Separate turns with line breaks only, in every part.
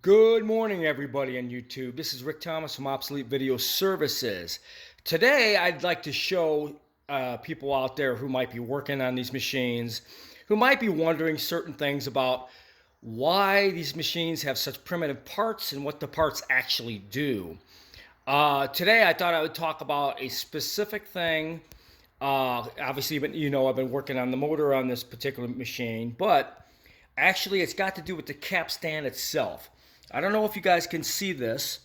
Good morning, everybody on YouTube. This is Rick Thomas from Obsolete Video Services. Today, I'd like to show people out there who might be working on these machines, who might be wondering certain things about why these machines have such primitive parts and what the parts actually do. Today, I thought I would talk about a specific thing. Obviously, I've been working on the motor on this particular machine, but actually, it's got to do with the capstan itself. I don't know if you guys can see this,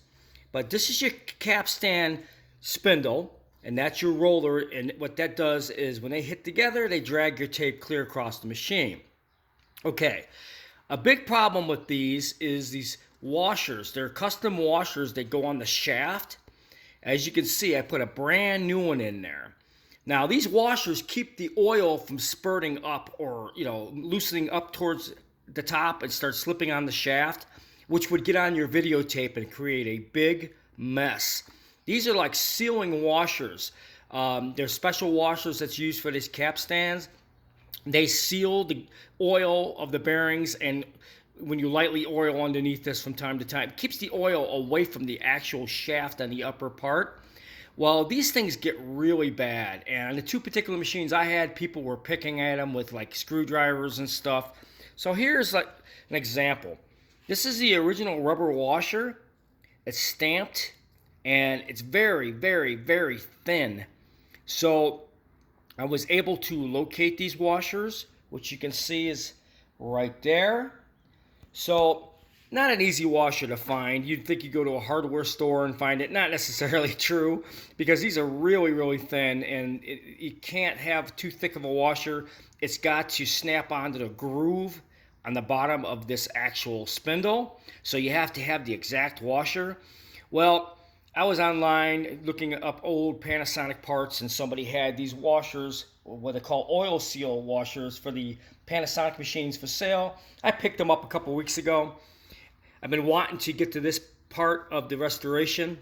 but this is your capstan spindle, and that's your roller. And what that does is when they hit together, they drag your tape clear across the machine. Okay, a big problem with these is these washers. They're custom washers that go on the shaft. As you can see, I put a brand new one in there. Now, these washers keep the oil from spurting up or, loosening up towards the top and start slipping on the shaft, which would get on your videotape and create a big mess. These are like sealing washers. They're special washers that's used for these capstans. They seal the oil of the bearings, and when you lightly oil underneath this from time to time, it keeps the oil away from the actual shaft on the upper part. Well, these things get really bad, and the two particular machines I had, people were picking at them with like screwdrivers and stuff. So here's like an example. This is the original rubber washer. It's stamped, and it's very, very, very thin. So I was able to locate these washers, which you can see is right there. So not an easy washer to find. You'd think you go to a hardware store and find it. Not necessarily true, because these are really, really thin, and you can't have too thick of a washer. It's got to snap onto the groove on the bottom of this actual spindle. So you have to have the exact washer. Well, I was online looking up old Panasonic parts, and somebody had these washers, what they call oil seal washers, for the Panasonic machines for sale. I picked them up a couple weeks ago. I've been wanting to get to this part of the restoration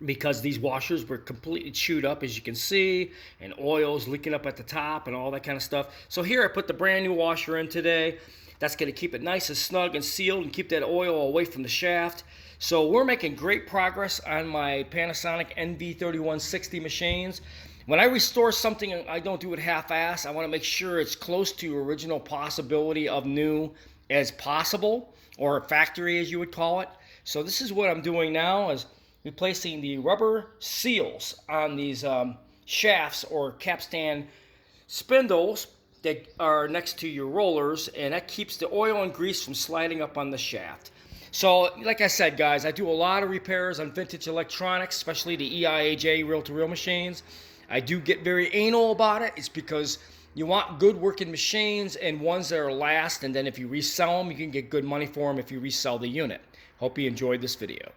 because these washers were completely chewed up, as you can see, and oil's leaking up at the top and all that kind of stuff. So here I put the brand new washer in today. That's going to keep it nice and snug and sealed and keep that oil away from the shaft. So we're making great progress on my Panasonic NV-3160 machines. When I restore something, I don't do it half-ass. I want to make sure it's close to original possibility of new as possible, or factory as you would call it. So this is what I'm doing now, is replacing the rubber seals on these shafts or capstan spindles that are next to your rollers, and that keeps the oil and grease from sliding up on the shaft. So like I said, guys, I do a lot of repairs on vintage electronics, especially the EIAJ reel-to-reel machines. I do get very anal about it. It's because you want good working machines and ones that are last, and then if you resell them, you can get good money for them if you resell the unit. Hope you enjoyed this video.